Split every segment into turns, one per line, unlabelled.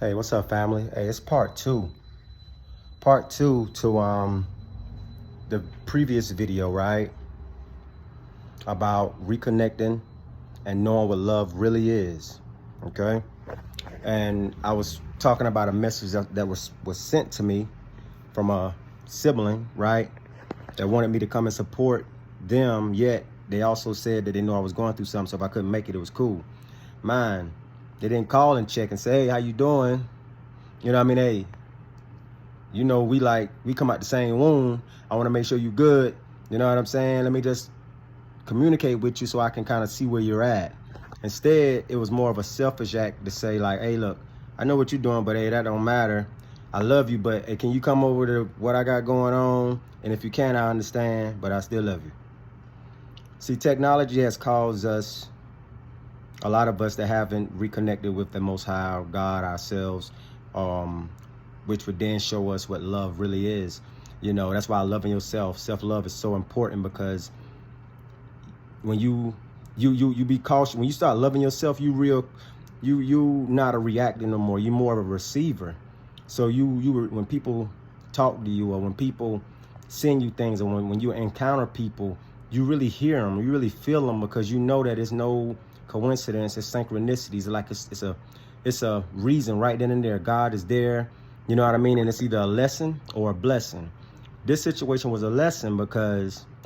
Hey, what's up, family? Hey, it's part two. Part two to the previous video, right? About reconnecting and knowing what love really is. Okay? And I was talking about a message that was sent to me from a sibling, right? That wanted me to come and support them, yet they also said that they know I was going through something, so if I couldn't make it, it was cool. Mine, they didn't call and check and say, hey, how you doing? You know what I mean? Hey, you know, we come out the same womb. I want to make sure you good. You know what I'm saying? Let me just communicate with you so I can kind of see where you're at. Instead, it was more of a selfish act to say like, hey, look, I know what you're doing, but hey, that don't matter. I love you, but hey, can you come over to what I got going on? And if you can, I understand, but I still love you. See, technology has caused us, a lot of us that haven't reconnected with the Most High, God, ourselves, which would then show us what love really is. You know, that's why loving yourself, self-love is so important, because when you be cautious, when you start loving yourself, you not a reactor no more. You're more of a receiver. So when people talk to you, or when people send you things, or when you encounter people, you really hear them, you really feel them, because you know that it's no coincidence, it's synchronicities. Like it's a reason right then and there. God is there. You know what I mean? And it's either a lesson or a blessing. This situation was a lesson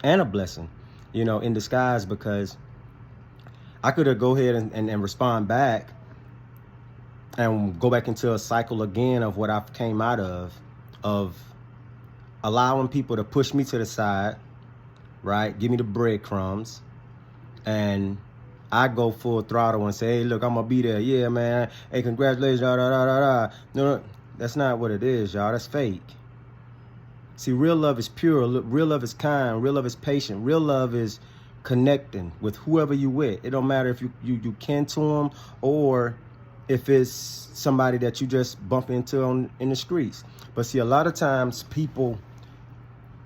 and a blessing, you know, in disguise, because I could have go ahead and respond back and go back into a cycle again of what I came out of allowing people to push me to the side, right? Give me the breadcrumbs, and I go full throttle and say, hey, look, I'm gonna be there. Yeah, man. Hey, congratulations, da da da da da. No, that's not what it is, y'all. That's fake. See, real love is pure. Real love is kind. Real love is patient. Real love is connecting with whoever you with. It don't matter if you kin to them, or if it's somebody that you just bump into in the streets. But see, a lot of times people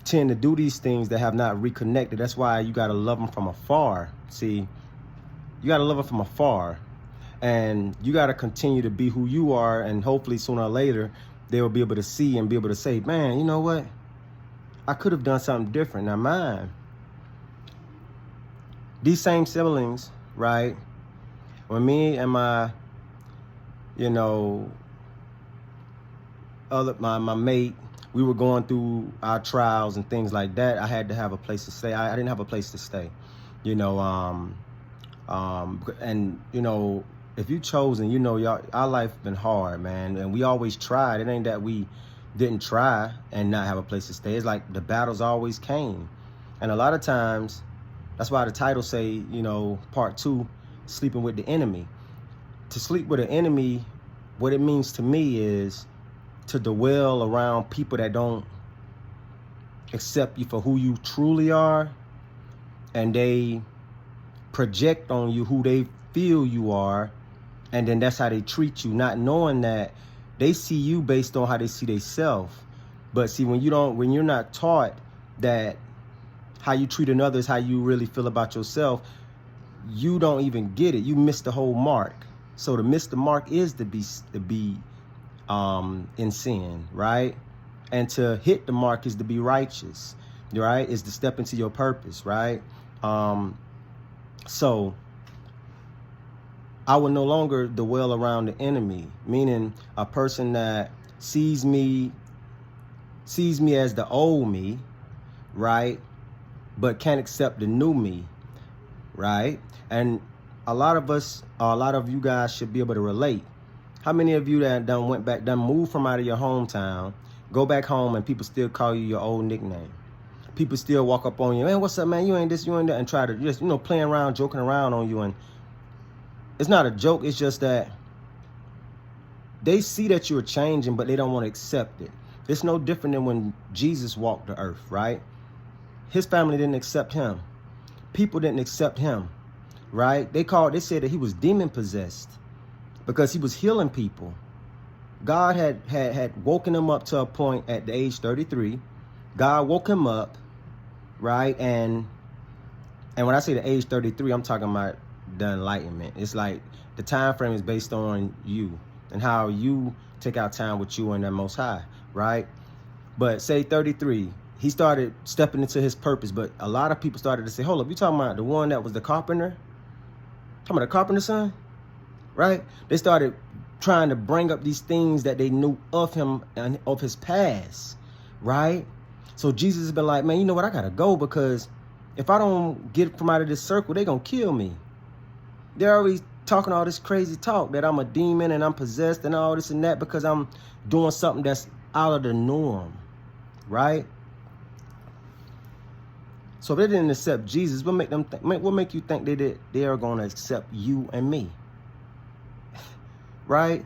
tend to do these things that have not reconnected. That's why you got to love them from afar. See, you got to love them from afar, and you got to continue to be who you are, and hopefully sooner or later they will be able to see and be able to say, man, you know what? I could have done something different. Now mine, these same siblings, right? When me and my, you know, my mate, we were going through our trials and things like that, I had to have a place to stay. I didn't have a place to stay, you know, and you know, if you chosen, you know, y'all, our life been hard, man, and we always tried. It ain't that we didn't try and not have a place to stay. It's like the battles always came, and a lot of times, that's why the title say, you know, part two, sleeping with the enemy. To sleep with an enemy, what it means to me is to dwell around people that don't accept you for who you truly are, and they project on you who they feel you are, and then that's how they treat you, not knowing that they see you based on how they see themselves. But see, when you're not taught that how you treat another is how you really feel about yourself, you don't even get it. You miss the whole mark. So to miss the mark is to be in sin, right? And to hit the mark is to be righteous, right? Is to step into your purpose, right? So I will no longer dwell around the enemy, meaning a person that sees me as the old me, right? But can't accept the new me, right? And a lot of you guys should be able to relate. How many of you that done moved from out of your hometown, go back home, and people still call you your old nickname? People still walk up on you, man, what's up, man? You ain't this, you ain't that, and try to just, you know, playing around, joking around on you. And it's not a joke. It's just that they see that you're changing, but they don't want to accept it. It's no different than when Jesus walked the earth, right? His family didn't accept him. People didn't accept him, right? They said that he was demon possessed because he was healing people. God had woken him up to a point at the age 33. God woke him up, right? And when I say the age 33, I'm talking about the enlightenment. It's like the time frame is based on you. and how you take out time with you and the Most High, right? But say 33, he started stepping into his purpose, but a lot of people started to say, hold up, you talking about the one that was the carpenter? Talking about the carpenter's son, right? They started trying to bring up these things that they knew of him and of his past, right? So Jesus has been like, man, you know what? I got to go, because if I don't get from out of this circle, they're going to kill me. They're always talking all this crazy talk that I'm a demon and I'm possessed and all this and that because I'm doing something that's out of the norm, right? So if they didn't accept Jesus, what make you think they are going to accept you and me? Right?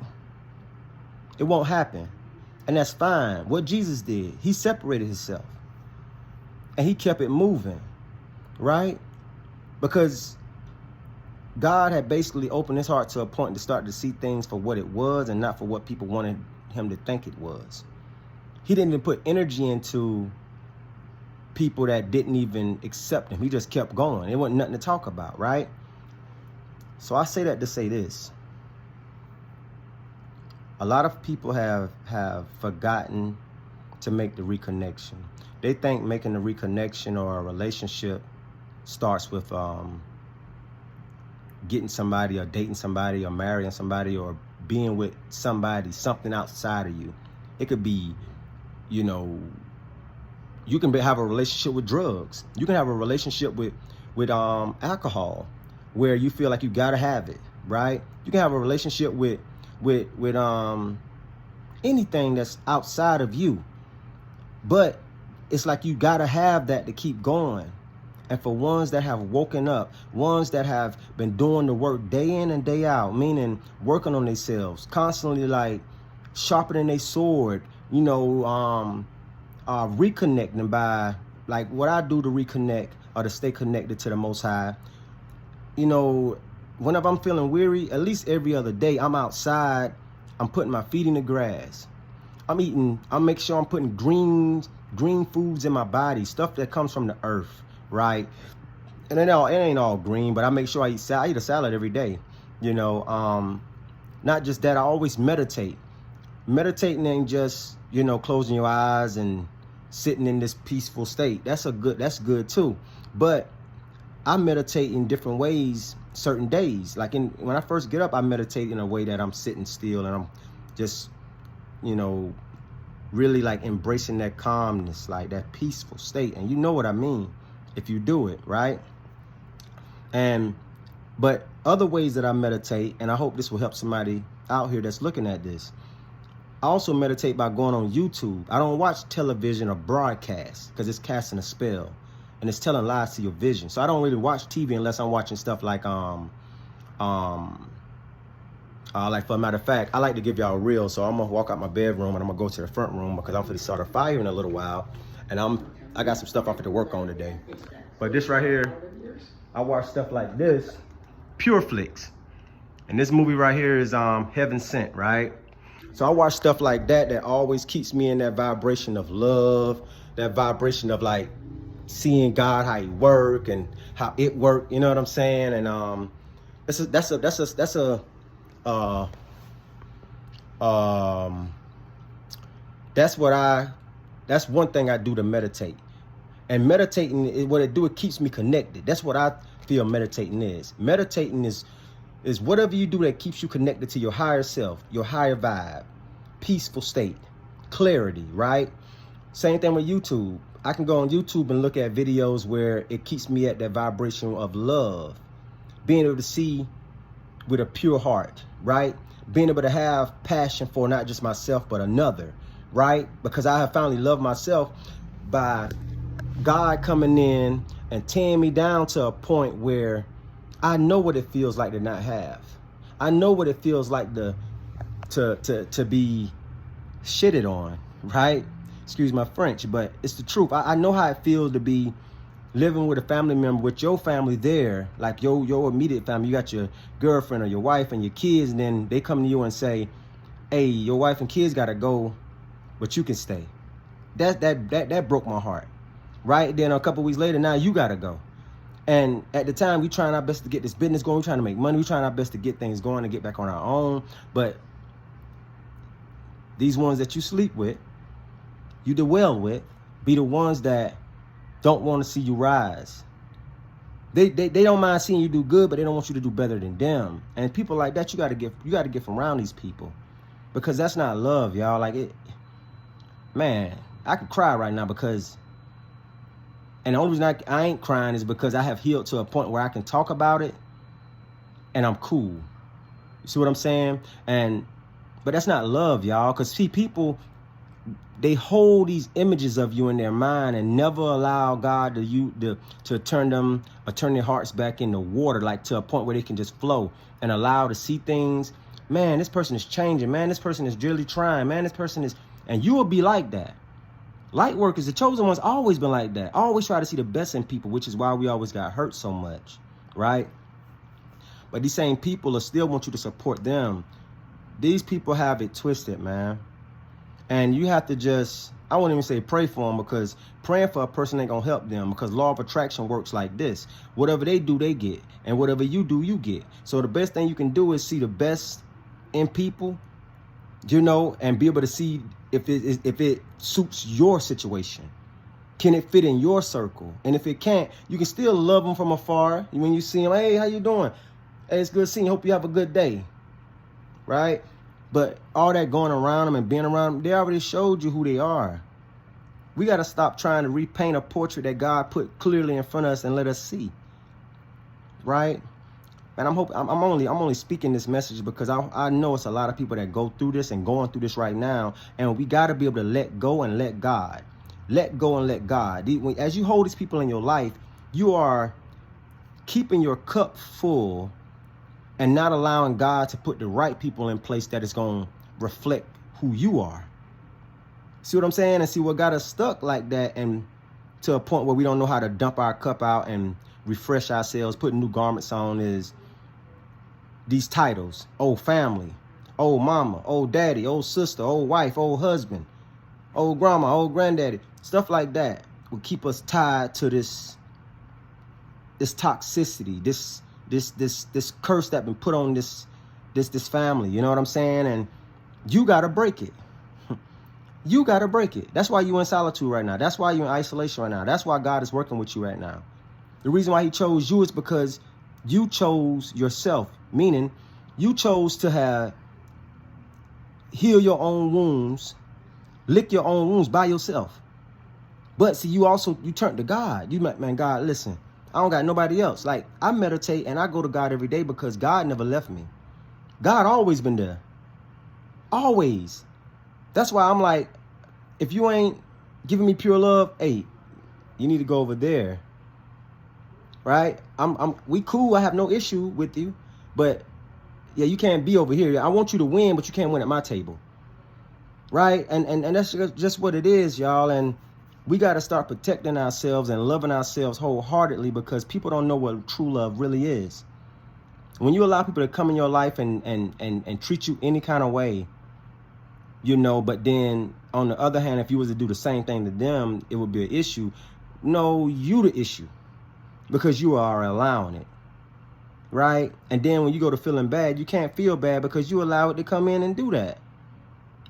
It won't happen. And that's fine. What Jesus did, he separated himself and he kept it moving, right? Because God had basically opened his heart to a point to start to see things for what it was and not for what people wanted him to think it was. He didn't even put energy into people that didn't even accept him. He just kept going. It wasn't nothing to talk about, right? So I say that to say this. A lot of people have forgotten to make the reconnection. They think making the reconnection or a relationship starts with getting somebody or dating somebody or marrying somebody or being with somebody, something outside of you. It could be, you know, you can have a relationship with drugs. You can have a relationship with alcohol where you feel like you gotta have it, right? You can have a relationship with anything that's outside of you. But it's like you gotta have that to keep going. And for ones that have woken up, ones that have been doing the work day in and day out, meaning working on themselves, constantly like sharpening their sword, you know, reconnecting by like what I do to reconnect or to stay connected to the Most High. You know, whenever I'm feeling weary, at least every other day, I'm outside, I'm putting my feet in the grass. I'm making sure I'm putting green foods in my body, stuff that comes from the earth. Right, and it ain't all green, but I make sure I eat a salad every day. You know, not just that, I always meditate. Meditating ain't just, you know, closing your eyes and sitting in this peaceful state. That's good too. But I meditate in different ways certain days. Like when I first get up, I meditate in a way that I'm sitting still and I'm just, you know, really like embracing that calmness, like that peaceful state. And you know what I mean if you do it, right? But other ways that I meditate, and I hope this will help somebody out here that's looking at this. I also meditate by going on YouTube. I don't watch television or broadcast because it's casting a spell and it's telling lies to your vision. So I don't really watch TV unless I'm watching stuff like like for a matter of fact, I like to give y'all a reel. So I'm gonna walk out my bedroom and I'm gonna go to the front room because I'm gonna start a fire in a little while, and I got some stuff I have to work on today. But this right here, I watch stuff like this, Pure Flix. And this movie right here is Heaven Sent, right? So I watch stuff like that always keeps me in that vibration of love, that vibration of like seeing God, how he work and how it work, you know what I'm saying? And that's one thing I do to meditate. And meditating, what it do, it keeps me connected. That's what I feel meditating is. Meditating is whatever you do that keeps you connected to your higher self, your higher vibe, peaceful state, clarity, right? Same thing with YouTube. I can go on YouTube and look at videos where it keeps me at that vibration of love, being able to see with a pure heart, right? Being able to have passion for not just myself, but another, right? Because I have finally loved myself by God coming in and tearing me down to a point where I know what it feels like to not have. I know what it feels like to be shitted on, right? Excuse my French, but it's the truth. I know how it feels to be living with a family member, with your family there, like your immediate family. You got your girlfriend or your wife and your kids, and then they come to you and say, hey, your wife and kids gotta go, but you can stay. That broke my heart. Right? Then a couple weeks later, now you got to go. And at the time, we trying our best to get this business going. We're trying to make money. We're trying our best to get things going and get back on our own. But These ones that you sleep with, you dwell with, be the ones that don't want to see you rise. They don't mind seeing you do good, but they don't want you to do better than them. And people like that, you got to get from around these people, because that's not love, y'all. Like it, man. I could cry right now because, and the only reason I ain't crying is because I have healed to a point where I can talk about it, and I'm cool. You see what I'm saying? But that's not love, y'all. Because see, people, they hold these images of you in their mind and never allow God to turn their hearts back into water, like to a point where they can just flow and allow to see things. Man, this person is changing. Man, this person is really trying. Man, this person is, and you will be like that. Light workers, the chosen ones, always been like that. Always try to see the best in people, which is why we always got hurt so much, right? But these same people will still want you to support them. These people have it twisted, man. And you have to just, I won't even say pray for them, because praying for a person ain't gonna help them, because law of attraction works like this. Whatever they do, they get. And whatever you do, you get. So the best thing you can do is see the best in people, you know, and be able to see if it suits your situation. Can it fit in your circle? And if it can't, you can still love them from afar. When you see them, hey, how you doing? Hey, it's good seeing you. Hope you have a good day. Right? But all that going around them and being around them, they already showed you who they are. We got to stop trying to repaint a portrait that God put clearly in front of us and let us see. Right? And I'm only speaking this message because I know it's a lot of people that go through this and going through this right now. And we got to be able to let go and let God. Let go and let God. As you hold these people in your life, you are keeping your cup full and not allowing God to put the right people in place that is going to reflect who you are. See what I'm saying? And see what got us stuck like that, and to a point where we don't know how to dump our cup out and refresh ourselves, put new garments on, is these titles. Old family, old mama, old daddy, old sister, old wife, old husband, old grandma, old granddaddy. Stuff like that will keep us tied to this toxicity, this curse that been put on this family. You know what I'm saying? And you got to break it. You got to break it. That's why you're in solitude right now. That's why you're in isolation right now. That's why God is working with you right now. The reason why he chose you is because you chose yourself, meaning you chose to heal your own wounds, lick your own wounds by yourself. But see, you turned to God. You man, God, listen, I don't got nobody else. Like, I meditate and I go to God every day because God never left me. God always been there. Always. That's why I'm like, if you ain't giving me pure love, hey, you need to go over there. Right? We cool. I have no issue with you. But yeah, you can't be over here. I want you to win, but you can't win at my table. Right? And that's just what it is, y'all. And we got to start protecting ourselves and loving ourselves wholeheartedly, because people don't know what true love really is. When you allow people to come in your life and treat you any kind of way, you know, but then on the other hand, if you was to do the same thing to them, it would be an issue. No, you the issue, because you are allowing it. Right? And then when you go to feeling bad, you can't feel bad because you allow it to come in and do that.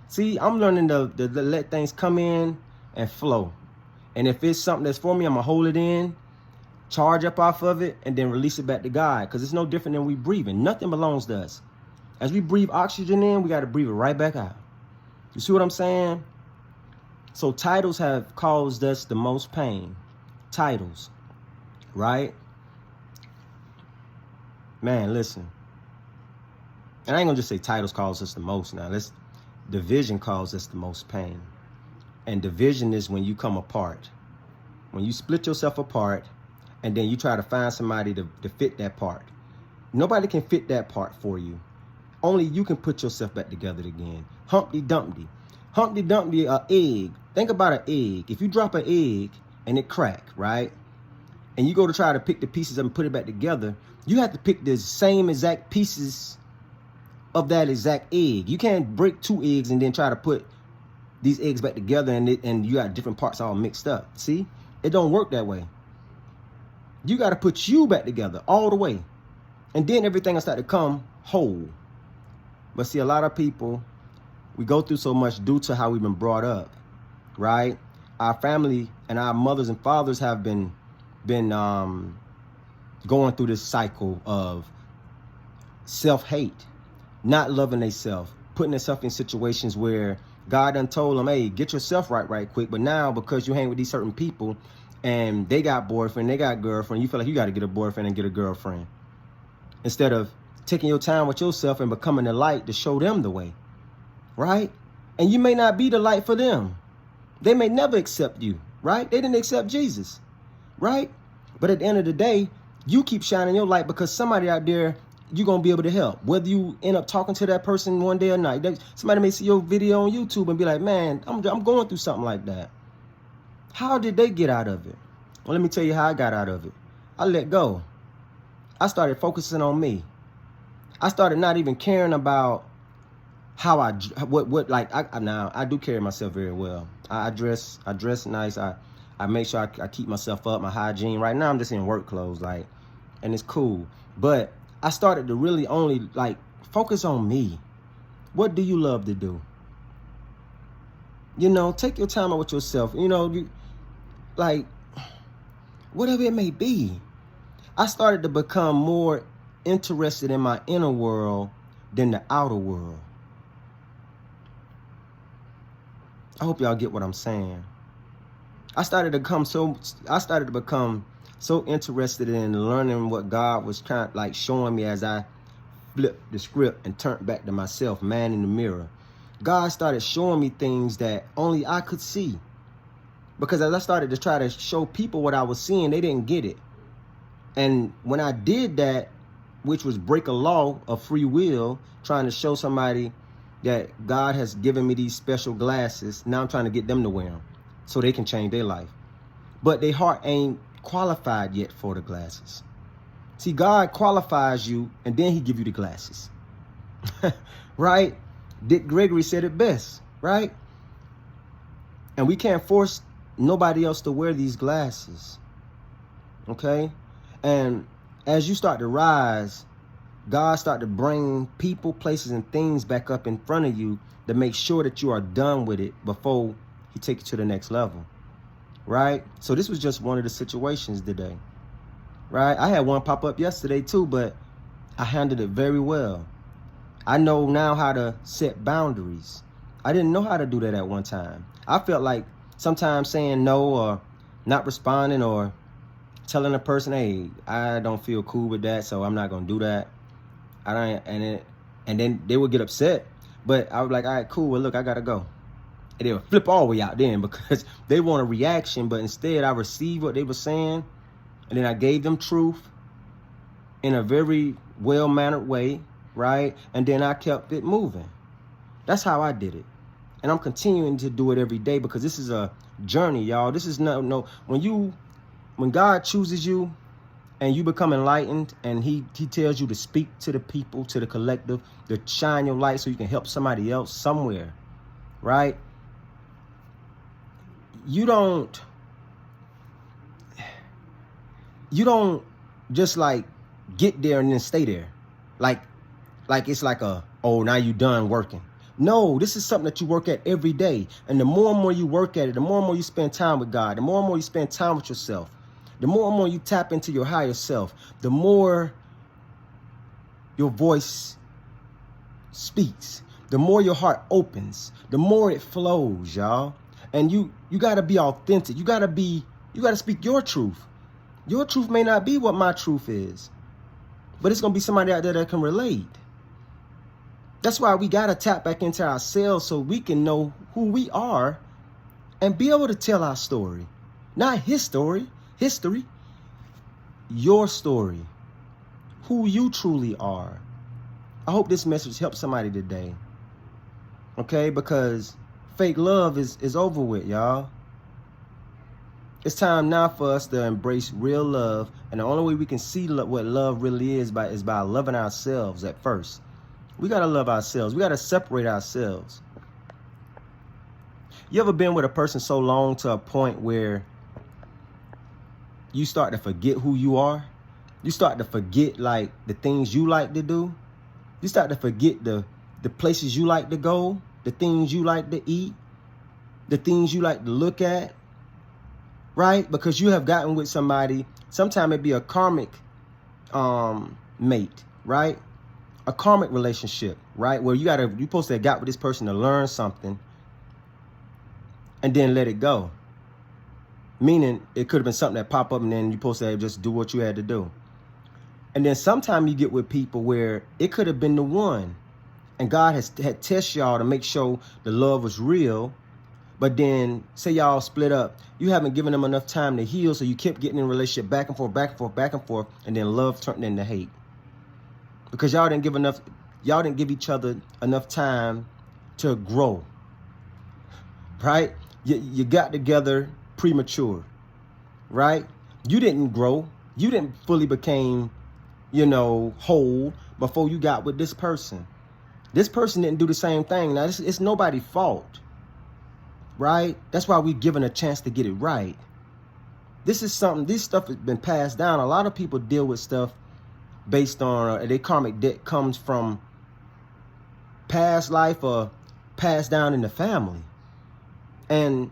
See, I'm learning to let things come in and flow. And if it's something that's for me, I'm going to hold it in, charge up off of it, and then release it back to God. Because it's no different than we breathing. Nothing belongs to us. As we breathe oxygen in, we got to breathe it right back out. You see what I'm saying? So titles have caused us the most pain. Titles. Right? Man, listen. And I ain't going to just say titles cause us the most now. Division causes us the most pain. And division is when you come apart. When you split yourself apart and then you try to find somebody to fit that part. Nobody can fit that part for you. Only you can put yourself back together again. Humpty Dumpty. Humpty Dumpty, an egg. Think about an egg. If you drop an egg and it crack, right? And you go to try to pick the pieces up and put it back together, you have to pick the same exact pieces of that exact egg. You can't break two eggs and then try to put these eggs back together and you got different parts all mixed up. See? It don't work that way. You got to put you back together all the way. And then everything will start to come whole. But see, a lot of people, We go through so much due to how we've been brought up, right? Our family and our mothers and fathers have been going through this cycle of self-hate, not loving themselves, putting themselves in situations where God done told them, hey, get yourself right quick. But now, because you hang with these certain people and they got boyfriend, they got girlfriend, you feel like you got to get a boyfriend and get a girlfriend. Instead of taking your time with yourself and becoming the light to show them the way, right? And you may not be the light for them. They may never accept you, right? They didn't accept Jesus, right? But at the end of the day, you keep shining your light because somebody out there you're going to be able to help. Whether you end up talking to that person one day or not. Somebody may see your video on YouTube and be like, man, I'm going through something like that. How did they get out of it? Well, let me tell you how I got out of it. I let go. I started focusing on me. I started not even caring about how I do carry myself very well. I dress nice. I make sure I keep myself up, my hygiene. Right now I'm just in work clothes, and it's cool. But I started to really only focus on me. What do you love to do? Take your time out with yourself. Whatever it may be. I started to become more interested in my inner world than the outer world. I hope y'all get what I'm saying. I started to become so interested in learning what God was showing me as I flipped the script and turned back to myself, man in the mirror. God started showing me things that only I could see. Because as I started to try to show people what I was seeing, they didn't get it. And when I did that, which was break a law of free will, trying to show somebody that God has given me these special glasses, now I'm trying to get them to wear them so they can change their life. But their heart ain't qualified yet for the glasses. See, God qualifies you and then he give you the glasses. Right? Dick Gregory said it best, right? And we can't force nobody else to wear these glasses. Okay? And as you start to rise, God start to bring people, places, and things back up in front of you to make sure that you are done with it before he takes you to the next level. Right? So this was just one of the situations today. Right? I had one pop up yesterday too, but I handled it very well. I know now how to set boundaries. I didn't know how to do that at one time. I felt like sometimes saying no or not responding or telling a person, hey, I don't feel cool with that, so I'm not going to do that. And then they would get upset. But I was like, all right, cool. Well, look, I got to go. And they would flip all the way out then because they want a reaction. But instead, I received what they were saying. And then I gave them truth in a very well-mannered way, right? And then I kept it moving. That's how I did it. And I'm continuing to do it every day because this is a journey, y'all. This is no. When God chooses you and you become enlightened and he tells you to speak to the people, to the collective, to shine your light so you can help somebody else somewhere, right? You don't just get there and then stay there. Like it's like now you done working. No, this is something that you work at every day. And the more and more you work at it, the more and more you spend time with God, the more and more you spend time with yourself, the more and more you tap into your higher self, the more your voice speaks, the more your heart opens, the more it flows, y'all. And you got to be authentic. You got to speak your truth. Your truth may not be what my truth is, but it's going to be somebody out there that can relate. That's why we got to tap back into ourselves so we can know who we are and be able to tell our story. Not his story, history. Your story. Who you truly are. I hope this message helps somebody today. Okay? Because fake love is over with, y'all. It's time now for us to embrace real love. And the only way we can see what love really is by loving ourselves at first. We got to love ourselves. We got to separate ourselves. You ever been with a person so long to a point where you start to forget who you are? You start to forget the things you like to do. You start to forget the places you like to go, the things you like to eat, the things you like to look at, right? Because you have gotten with somebody, sometimes it be a karmic mate, right? A karmic relationship, right? Where you're supposed to have got with this person to learn something and then let it go. Meaning it could have been something that popped up and then you're supposed to just do what you had to do. And then sometimes you get with people where it could have been the one, and God had tested y'all to make sure the love was real. But then say y'all split up, you haven't given them enough time to heal, so you kept getting in a relationship back and forth, back and forth, back and forth, and then love turned into hate. Because y'all didn't give each other enough time to grow. Right? You got together premature. Right? You didn't grow. You didn't fully became, whole before you got with this person. This person didn't do the same thing. Now, it's nobody's fault. Right? That's why we're given a chance to get it right. This stuff has been passed down. A lot of people deal with stuff based on their karmic debt comes from past life or passed down in the family. And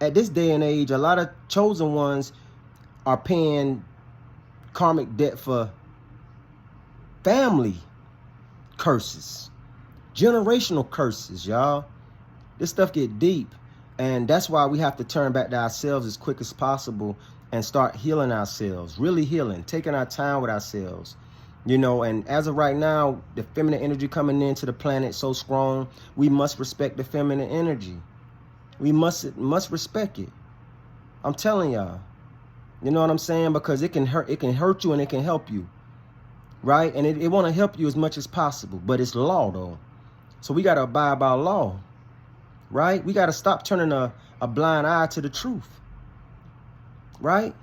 at this day and age, a lot of chosen ones are paying karmic debt for family curses, generational curses, y'all. This stuff get deep, and that's why we have to turn back to ourselves as quick as possible and start healing ourselves, really healing, taking our time with ourselves, and as of right now, the feminine energy coming into the planet so strong, we must respect the feminine energy. We must respect it. I'm telling y'all, you know what I'm saying? Because it can hurt you and it can help you, right? And it want to help you as much as possible, but it's law though. So we got to abide by law. Right? We got to stop turning a blind eye to the truth. Right?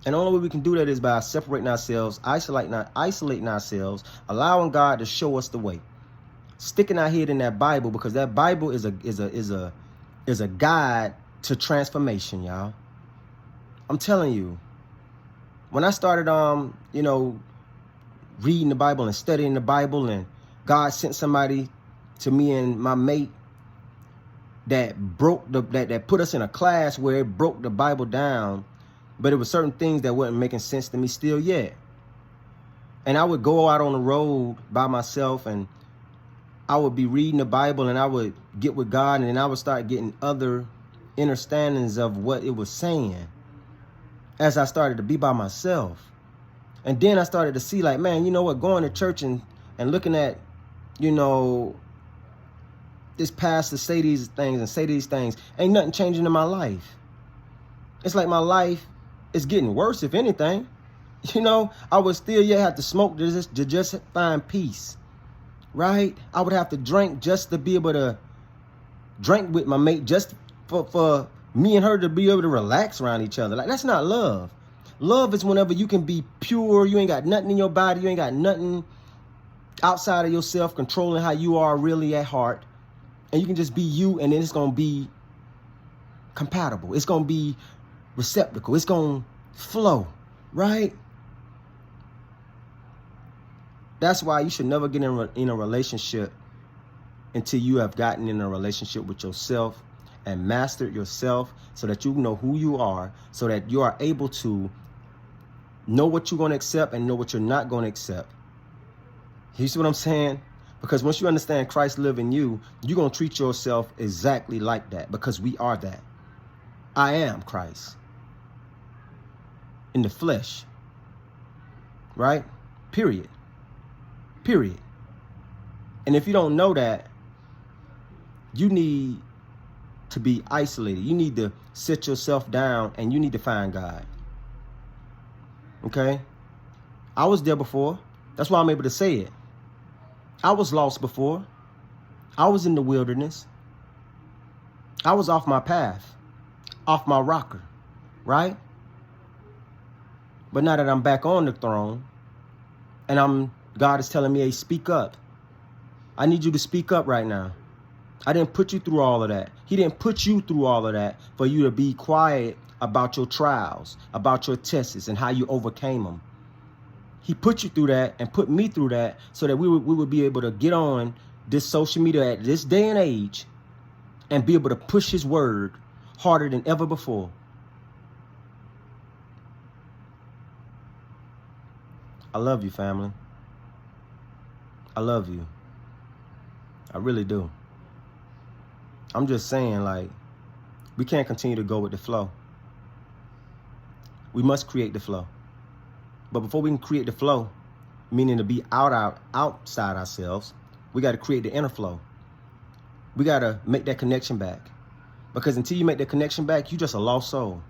And the only way we can do that is by separating ourselves, isolating ourselves, allowing God to show us the way. Sticking our head in that Bible, because that Bible is a guide to transformation, y'all. I'm telling you. When I started reading the Bible and studying the Bible, and God sent somebody to me and my mate that put us in a class where it broke the Bible down, but it was certain things that wasn't making sense to me still yet. And I would go out on the road by myself and I would be reading the Bible and I would get with God, and then I would start getting other understandings of what it was saying as I started to be by myself. And then I started to see, like, man, you know what, going to church and looking at, this pastor say these things and say these things, ain't nothing changing in my life. It's like my life is getting worse, if anything. I would still yet have to smoke to just find peace, right? I would have to drink just to be able to drink with my mate, just for me and her to be able to relax around each other. Like, that's not love. Love is whenever you can be pure, you ain't got nothing in your body, you ain't got nothing outside of yourself controlling how you are really at heart. And you can just be you, and then it's going to be compatible. It's going to be receptacle. It's going to flow, right? That's why you should never get in a relationship until you have gotten in a relationship with yourself and mastered yourself, so that you know who you are, so that you are able to know what you're going to accept and know what you're not going to accept. You see what I'm saying? Because once you understand Christ live in you, you're going to treat yourself exactly like that, because we are that. I am Christ in the flesh, right? Period. And if you don't know that, you need to be isolated. You need to sit yourself down and you need to find God. Okay? I was there before. That's why I'm able to say it. I was lost before. I was in the wilderness. I was off my path, off my rocker, right? But now that I'm back on the throne and God is telling me, hey, speak up. I need you to speak up right now. I didn't put you through all of that. He didn't put you through all of that for you to be quiet about your trials, about your tests and how you overcame them. He put you through that and put me through that so that we would be able to get on this social media at this day and age and be able to push his word harder than ever before. I love you, family. I love you. I really do. I'm just saying, like, we can't continue to go with the flow. We must create the flow. But before we can create the flow, meaning to be outside ourselves, we got to create the inner flow. We got to make that connection back. Because until you make that connection back, you just a lost soul.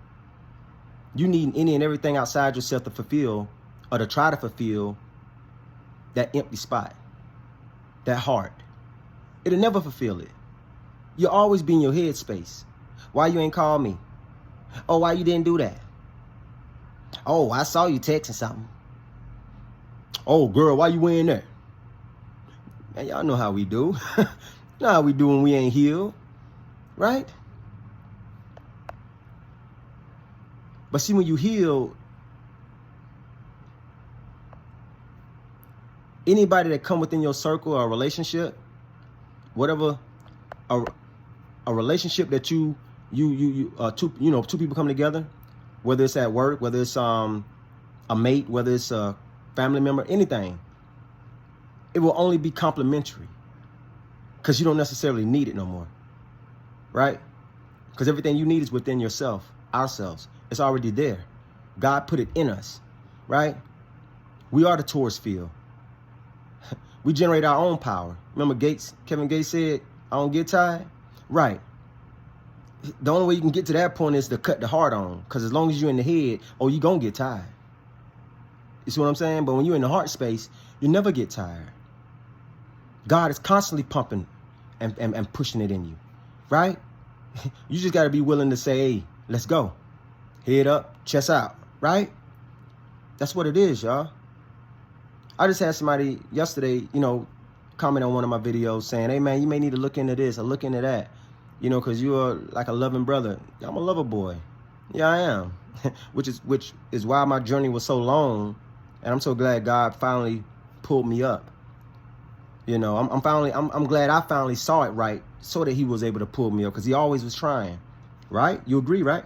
You need any and everything outside yourself to fulfill, or to try to fulfill, that empty spot, that heart. It'll never fulfill it. You'll always be in your head space. Why you ain't call me? Oh, why you didn't do that? Oh, I saw you texting something. Oh, girl, why you wearing that? Man, y'all know how we do. Know how we do when we ain't healed, right? But see, when you heal, anybody that come within your circle or a relationship, whatever, a relationship that two people come together, whether it's at work, whether it's a mate, whether it's a family member, anything, it will only be complimentary, because you don't necessarily need it no more, right? Because everything you need is within yourself, ourselves. It's already there. God put it in us, right? We are the torus field. We generate our own power. Remember Kevin Gates said, I don't get tired? Right. The only way you can get to that point is to cut the heart on. Because as long as you're in the head, you're going to get tired. You see what I'm saying? But when you're in the heart space, you never get tired. God is constantly pumping and pushing it in you, right? You just got to be willing to say, hey, let's go. Head up, chest out, right? That's what it is, y'all. I just had somebody yesterday, comment on one of my videos saying, hey, man, you may need to look into this or look into that, because you're like a loving brother. I'm a lover boy. Yeah, I am. which is why my journey was so long. And I'm so glad God finally pulled me up. I'm glad I finally saw it right, so that he was able to pull me up, because he always was trying, right? You agree, right?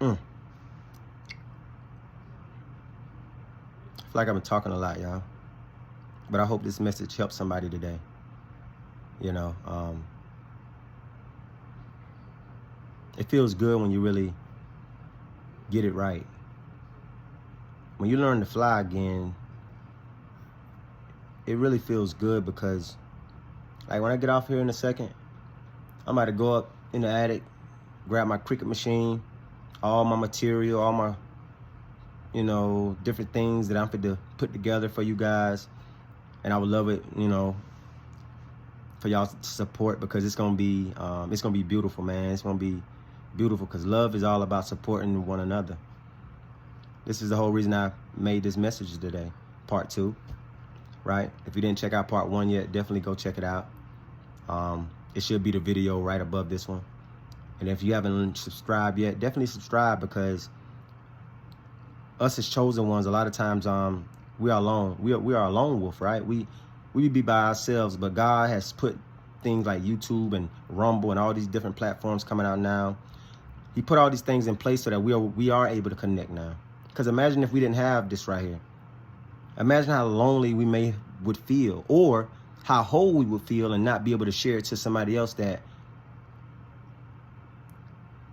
I feel like I've been talking a lot, y'all. But I hope this message helps somebody today. It feels good when you really get it right. When you learn to fly again, it really feels good, because like when I get off here in a second, I'm about to go up in the attic, grab my Cricut machine, all my material, all my different things that I'm fit to put together for you guys. And I would love it, for y'all to support, because it's gonna be beautiful, man. It's gonna be beautiful, because love is all about supporting one another. This is the whole reason I made this message today, part 2, right? If you didn't check out part 1 yet, definitely go check it out. It should be the video right above this one. And if you haven't subscribed yet, definitely subscribe, because us as chosen ones, a lot of times we are alone. We are a lone wolf, right? We be by ourselves, but God has put things like YouTube and Rumble and all these different platforms coming out now. He put all these things in place so that we are able to connect now. Because imagine if we didn't have this right here. Imagine how lonely we would feel, or how whole we would feel and not be able to share it to somebody else that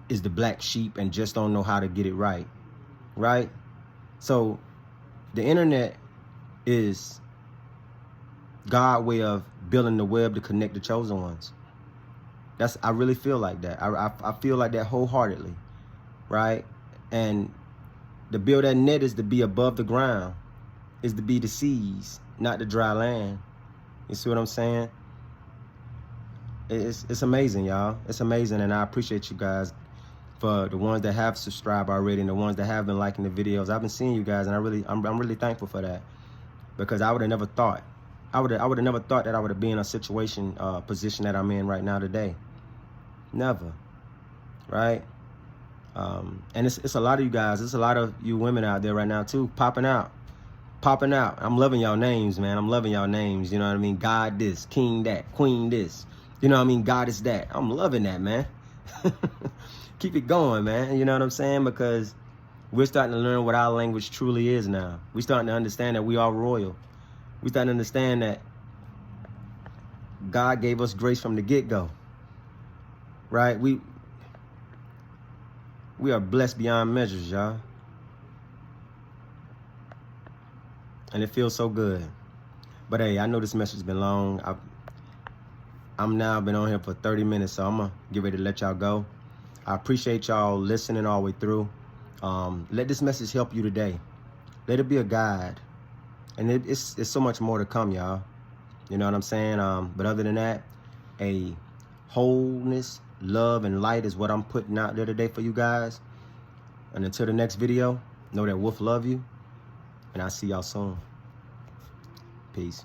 is the black sheep and just don't know how to get it right, right? So the internet is God's way of building the web to connect the chosen ones. I really feel like that. I feel like that wholeheartedly, right? And to build that net is to be above the ground, is to be the seas, not the dry land. You see what I'm saying? It's amazing, y'all. It's amazing, and I appreciate you guys, for the ones that have subscribed already and the ones that have been liking the videos. I've been seeing you guys, and I'm really thankful for that, because I would have never thought. I would have never thought that I would have been in a position that I'm in right now today. Never, right? And it's a lot of you guys. There's a lot of you women out there right now too, popping out. popping out. I'm loving y'all names, man. I'm loving y'all names. You know what I mean? God this, King that, Queen this. You know what I mean? Goddess that. I'm loving that, man. Keep it going, man. You know what I'm saying? Because we're starting to learn what our language truly is now. We're starting to understand that we are royal. We're starting to understand that God gave us grace from the get-go. Right? We are blessed beyond measures, y'all. And it feels so good. But hey, I know this message has been long. I'm now been on here for 30 minutes, so I'm gonna get ready to let y'all go. I appreciate y'all listening all the way through. Let this message help you today. Let it be a guide. And it's so much more to come, y'all. You know what I'm saying? But other than that, a wholeness, love, and light is what I'm putting out there today for you guys. And until the next video, know that Wolf love you. And I'll see y'all soon. Peace.